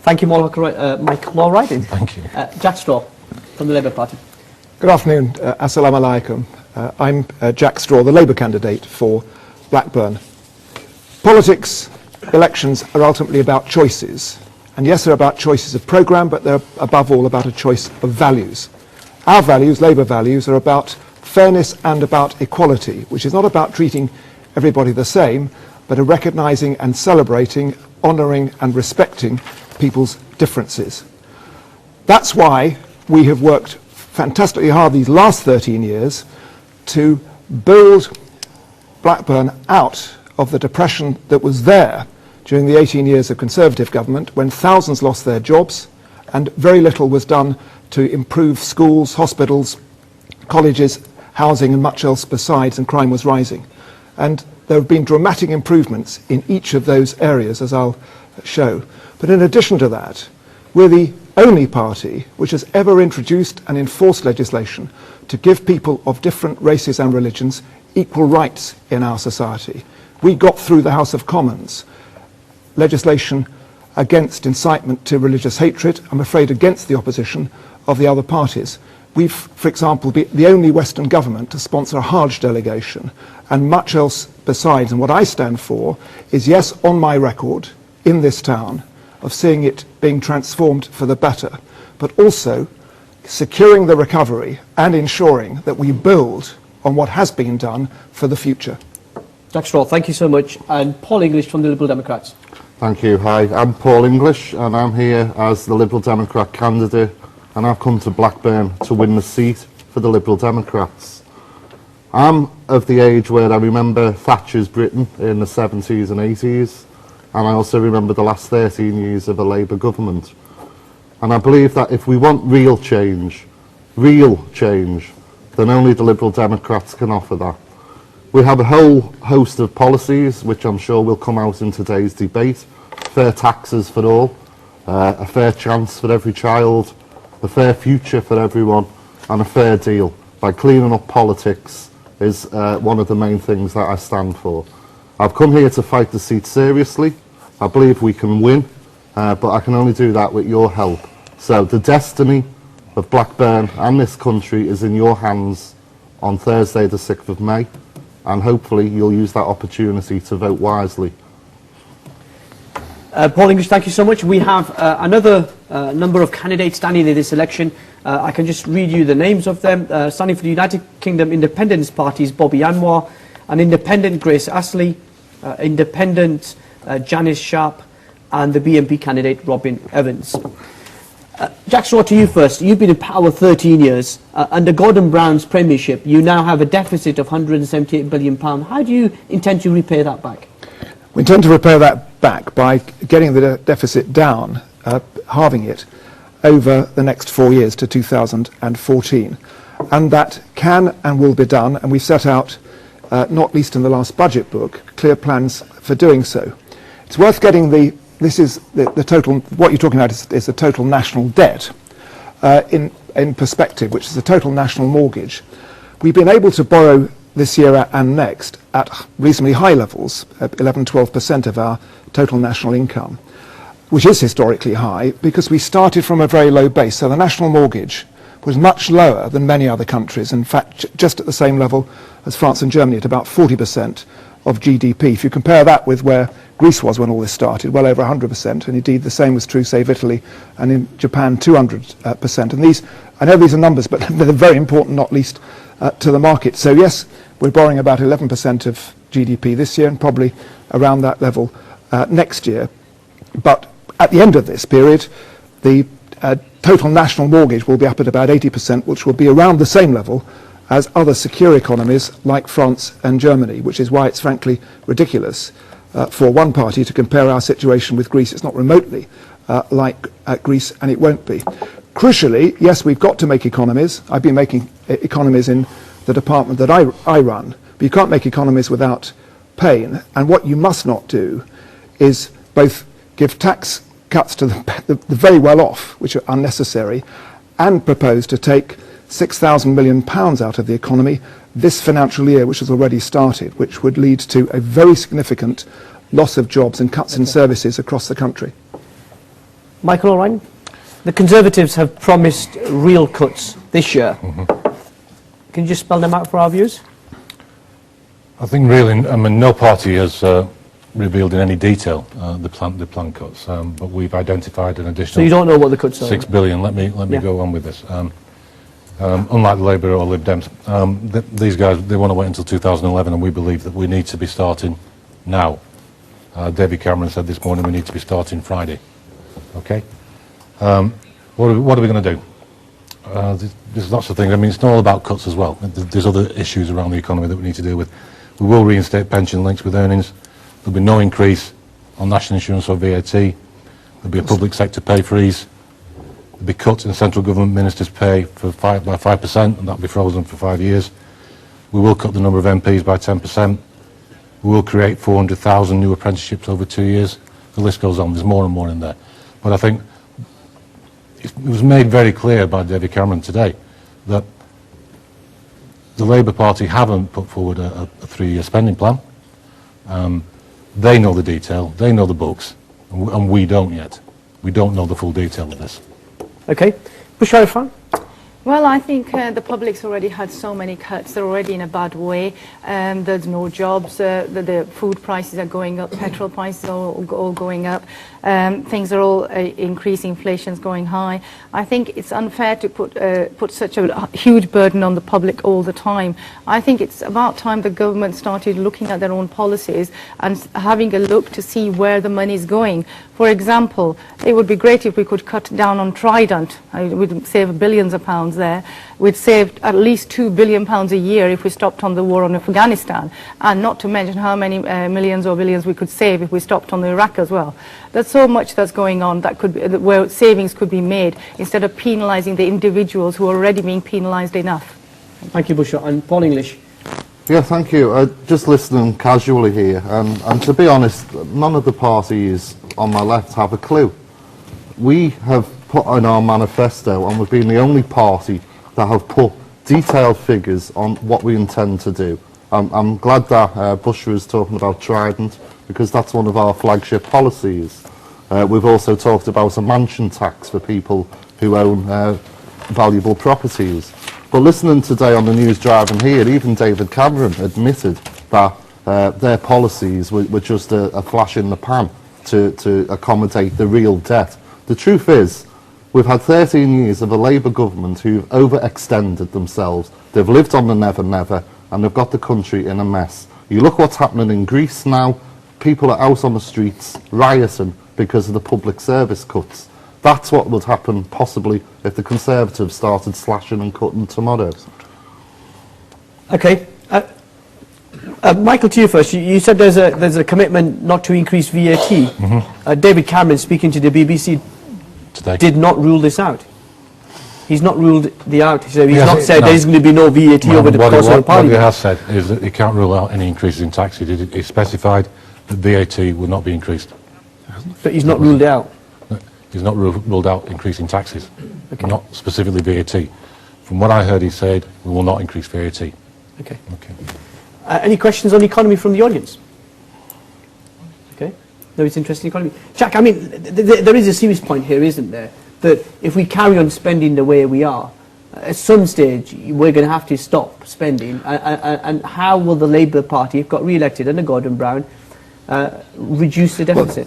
Thank you, Michael Allwright. Thank you. Jack Straw from the Labour Party. Good afternoon. Assalamu alaikum. I'm Jack Straw, the Labour candidate for Blackburn. Politics, elections are ultimately about choices. And yes, they're about choices of programme, but they're above all about a choice of values. Our values, Labour values, are about fairness and about equality, which is not about treating everybody the same, but of recognising and celebrating, honouring and respecting people's differences. That's why we have worked fantastically hard these last 13 years to build Blackburn out of the depression that was there during the 18 years of Conservative government, when thousands lost their jobs and very little was done to improve schools, hospitals, colleges, housing and much else besides, and crime was rising. And there have been dramatic improvements in each of those areas, as I'll show. But in addition to that, we're the only party which has ever introduced and enforced legislation to give people of different races and religions equal rights in our society. We got through the House of Commons legislation against incitement to religious hatred, I'm afraid against the opposition of the other parties. We've, for example, been the only Western government to sponsor a Hajj delegation and much else besides. And what I stand for is, yes, on my record in this town, of seeing it being transformed for the better, but also securing the recovery and ensuring that we build on what has been done for the future. Jack Straw, thank you so much. And Paul English from the Liberal Democrats. Thank you. Hi, I'm Paul English and I'm here as the Liberal Democrat candidate, and I've come to Blackburn to win the seat for the Liberal Democrats. I'm of the age where I remember Thatcher's Britain in the 70s and 80s, and I also remember the last 13 years of a Labour government. And I believe that if we want real change, then only the Liberal Democrats can offer that. We have a whole host of policies, which I'm sure will come out in today's debate. Fair taxes for all, a fair chance for every child, a fair future for everyone, and a fair deal. By cleaning up politics is one of the main things that I stand for. I've come here to fight the seat seriously. I believe we can win, but I can only do that with your help. So the destiny of Blackburn and this country is in your hands on Thursday the 6th of May, and hopefully you'll use that opportunity to vote wisely. Paul English, thank you so much. We have another number of candidates standing in this election. I can just read you the names of them. Standing for the United Kingdom Independence Party's Bobby Anwar, an independent Grace Astley, independent Janice Sharp, and the BNP candidate Robin Evans. Jack Straw, to you first. You've been in power 13 years. Under Gordon Brown's premiership, you now have a deficit of £178 billion. How do you intend to repay that back? We intend to repay that back by getting the deficit down, halving it, over the next 4 years to 2014. And that can and will be done, and we've set out, not least in the last budget book, clear plans for doing so. It's worth getting this is the total, what you're talking about is the total national debt in perspective, which is the total national mortgage. We've been able to borrow this year and next at reasonably high levels, 11-12% of our total national income, which is historically high because we started from a very low base. So the national mortgage was much lower than many other countries, in fact just at the same level as France and Germany, at about 40% of GDP. If you compare that with where Greece was when all this started, well over 100%, and indeed the same was true, say, of Italy, and in Japan 200%. And these, I know these are numbers, but they're very important, not least to the market. So yes, we're borrowing about 11% of GDP this year and probably around that level next year. But at the end of this period, the total national mortgage will be up at about 80%, which will be around the same level as other secure economies like France and Germany, which is why it's frankly ridiculous for one party to compare our situation with Greece. It's not remotely like Greece, and it won't be. Crucially, yes, we've got to make economies. I've been making economies in the department that I run, but you can't make economies without pain. And what you must not do is both give tax cuts to the very well off, which are unnecessary, and propose to take £6,000 million out of the economy this financial year, which has already started, which would lead to a very significant loss of jobs and cuts in services across the country. Michael O'Ryan, the Conservatives have promised real cuts this year. Can you just spell them out for our viewers? I think really, I mean, no party has revealed in any detail the plan cuts, but we've identified an additional. So you don't know what the cuts are? $6 billion. Let me go on with this. Unlike the Labour or Lib Dems, these guys, they want to wait until 2011, and we believe that we need to be starting now. David Cameron said this morning we need to be starting Friday. Okay. What are we going to do? There's lots of things. I mean, it's not all about cuts as well. There's other issues around the economy that we need to deal with. We will reinstate pension links with earnings. There'll be no increase on national insurance or VAT. There'll be a public sector pay freeze. There'll be cuts in central government ministers' pay by 5%, and that'll be frozen for 5 years. We will cut the number of MPs by 10%. We will create 400,000 new apprenticeships over 2 years. The list goes on. There's more and more in there. But I think it was made very clear by David Cameron today that the Labour Party haven't put forward a 3-year spending plan. They know the detail, they know the books, and we don't yet. We don't know the full detail of this. Okay. Bushra Anwar? Well, I think the public's already had so many cuts. They're already in a bad way. There's no jobs. The food prices are going up. Petrol prices are all going up. Things are all increasing. Inflation's going high. I think it's unfair to put such a huge burden on the public all the time. I think it's about time the government started looking at their own policies and having a look to see where the money is going. For example, it would be great if we could cut down on Trident. We'd save billions of pounds there. We'd save at least £2 billion a year if we stopped on the war on Afghanistan, and not to mention how many millions or billions we could save if we stopped on Iraq as well. There's so much that's going on that could be, where savings could be made instead of penalising the individuals who are already being penalised enough. Thank you, Bushra. And Paul English? Yeah, thank you. Just listening casually here, and to be honest, none of the parties on my left have a clue. We have put in our manifesto, and we've been the only party that have put detailed figures on what we intend to do. I'm glad that Bushra is talking about Trident, because that's one of our flagship policies. We've also talked about a mansion tax for people who own valuable properties. But listening today on the news driving here, even David Cameron admitted that their policies were just a flash in the pan to accommodate the real debt. The truth is, we've had 13 years of a Labour government who've overextended themselves. They've lived on the never-never, and they've got the country in a mess. You look what's happening in Greece now. People are out on the streets rioting because of the public service cuts. That's what would happen possibly if the Conservatives started slashing and cutting tomorrow. Okay. Michael, to you first. You said there's a commitment not to increase VAT. David Cameron, speaking to the BBC today, did not rule this out. He's not ruled the out. He's not said there's going to be no VAT over the course of the Parliament. What he has said is that he can't rule out any increases in tax. He specified that VAT will not be increased. But he's not ruled it out. He's not ruled out increasing taxes, not specifically VAT. From what I heard, he said we will not increase VAT. Okay. Any questions on the economy from the audience? Okay. No, it's interesting economy. Jack, I mean, there is a serious point here, isn't there? That if we carry on spending the way we are, at some stage we're going to have to stop spending. And how will the Labour Party, if got re-elected under Gordon Brown, reduce the deficit?